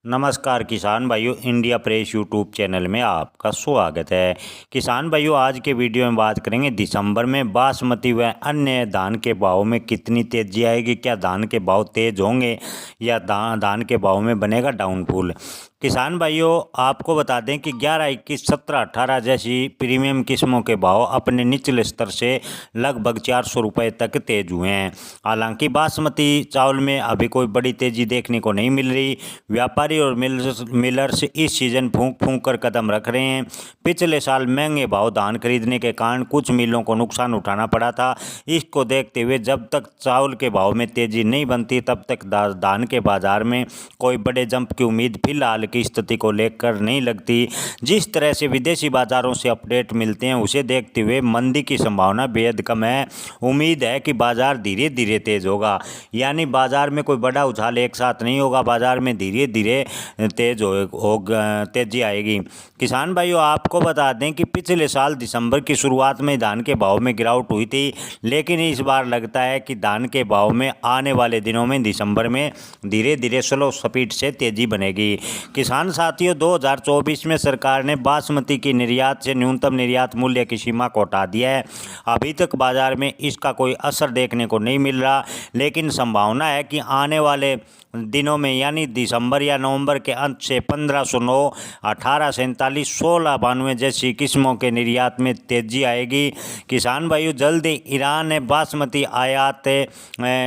नमस्कार किसान भाइयों, इंडिया प्रेस यूट्यूब चैनल में आपका स्वागत है। किसान भाइयों, आज के वीडियो में बात करेंगे दिसंबर में बासमती व अन्य धान के भाव में कितनी तेजी आएगी। क्या धान के भाव तेज होंगे या धान के भाव में बनेगा डाउनफॉल। किसान भाइयों, आपको बता दें कि 11, 21, 17, 18 जैसी प्रीमियम किस्मों के भाव अपने निचले स्तर से लगभग 400 रुपये तक तेज हुए हैं। हालांकि बासमती चावल में अभी कोई बड़ी तेजी देखने को नहीं मिल रही। व्यापारी और मिलर्स इस सीजन फूंक फूंक कर कदम रख रहे हैं। पिछले साल महंगे भाव धान खरीदने के कारण कुछ मिलों को नुकसान उठाना पड़ा था। इसको देखते हुए जब तक चावल के भाव में तेजी नहीं बनती तब तक धान के बाजार में कोई बड़े जंप की उम्मीद फिलहाल की स्थिति को लेकर नहीं लगती। जिस तरह से विदेशी बाजारों से अपडेट मिलते हैं उसे देखते हुए मंदी की संभावना बेहद कम है। उम्मीद है कि बाजार धीरे धीरे तेज होगा, यानी बाजार में कोई बड़ा उछाल एक साथ नहीं होगा। बाजार में धीरे धीरे तेजी आएगी। किसान भाइयों, आपको बता दें कि पिछले साल दिसंबर की शुरुआत में धान के भाव में गिरावट हुई थी, लेकिन इस बार लगता है कि धान के भाव में आने वाले दिनों में दिसंबर में धीरे धीरे स्लो स्पीड से तेजी बनेगी। किसान साथियों, 2024 में सरकार ने बासमती की निर्यात से न्यूनतम निर्यात मूल्य की सीमा को हटा दिया है। अभी तक बाजार में इसका कोई असर देखने को नहीं मिल रहा, लेकिन संभावना है कि आने वाले दिनों में यानी दिसंबर या नवंबर के अंत से 1509, 1847, 1692 जैसी किस्मों के निर्यात में तेजी आएगी। किसान भाइयों, जल्द ईरान ने बासमती आयात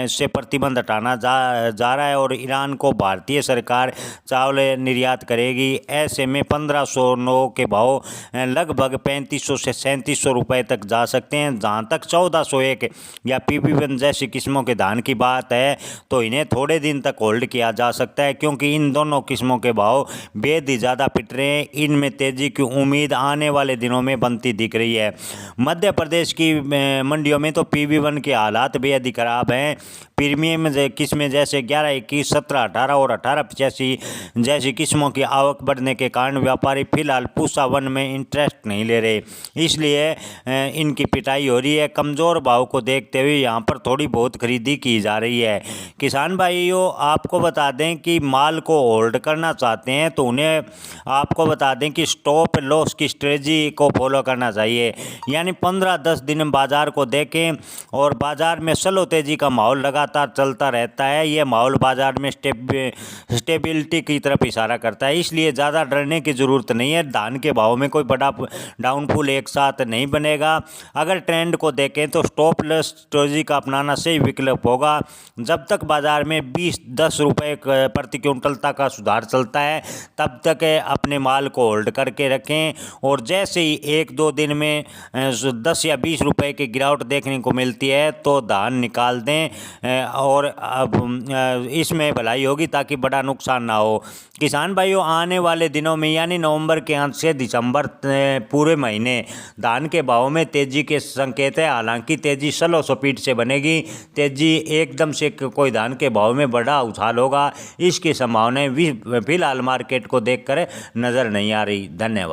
से प्रतिबंध हटाना जा रहा है और ईरान को भारतीय सरकार चावल निर्यात करेगी। ऐसे में 1509 के भाव लगभग 3500 से 3700 रुपये तक जा सकते हैं। जहाँ तक 1401 या PP1 जैसी किस्मों के धान की बात है तो इन्हें थोड़े दिन तक होल्ड किया जा सकता है, क्योंकि इन दोनों किस्मों के भाव बेहद ही ज़्यादा पिट रहे हैं। इनमें तेजी की उम्मीद आने वाले दिनों में बनती दिख रही है। मध्य प्रदेश की मंडियों में तो PP1 के हालात बेहद ही खराब हैं। प्रीमियम किस्में जैसे 11, 21, 17, 18 और 1885 जैसी किस्मों की आवक बढ़ने के कारण व्यापारी फिलहाल पूसा 1 में इंटरेस्ट नहीं ले रहे, इसलिए इनकी पिटाई हो रही है। कमज़ोर भाव को देखते हुए यहाँ पर थोड़ी बहुत खरीदी की जा रही है। किसान भाइयों, आपको बता दें कि माल को होल्ड करना चाहते हैं तो उन्हें आपको बता दें कि स्टॉप लॉस की स्ट्रेटजी को फॉलो करना चाहिए, यानी 15-10 दिन बाजार को देखें और बाजार में स्लो तेजी का माहौल लगातार चलता रहता है। यह माहौल बाजार में स्टेबिलिटी की तरफ इशारा करता है, इसलिए ज़्यादा डरने की ज़रूरत नहीं है। धान के भाव में कोई बड़ा डाउनफॉल एक साथ नहीं बनेगा। अगर ट्रेंड को देखें तो स्टॉप लॉस स्ट्रेटजी का अपनाना सही विकल्प होगा। जब तक बाजार में 20-10 रुपये प्रति क्विंटल तक का सुधार चलता है तब तक अपने माल को होल्ड करके रखें, और जैसे ही 1-2 दिन में 10 या 20 रुपये की गिरावट देखने को मिलती है तो धान निकाल दें और अब इसमें भलाई होगी ताकि बड़ा नुकसान ना हो। किसान भाइयों, आने वाले दिनों में यानी नवंबर के अंत से दिसंबर पूरे महीने धान के भाव में तेजी के संकेत है। हालांकि तेजी स्लो स्पीड से बनेगी। तेजी एकदम से कोई धान के भाव में बड़ा उछाल होगा, इसकी संभावनाएं फिलहाल मार्केट को देखकर नज़र नहीं आ रही। धन्यवाद।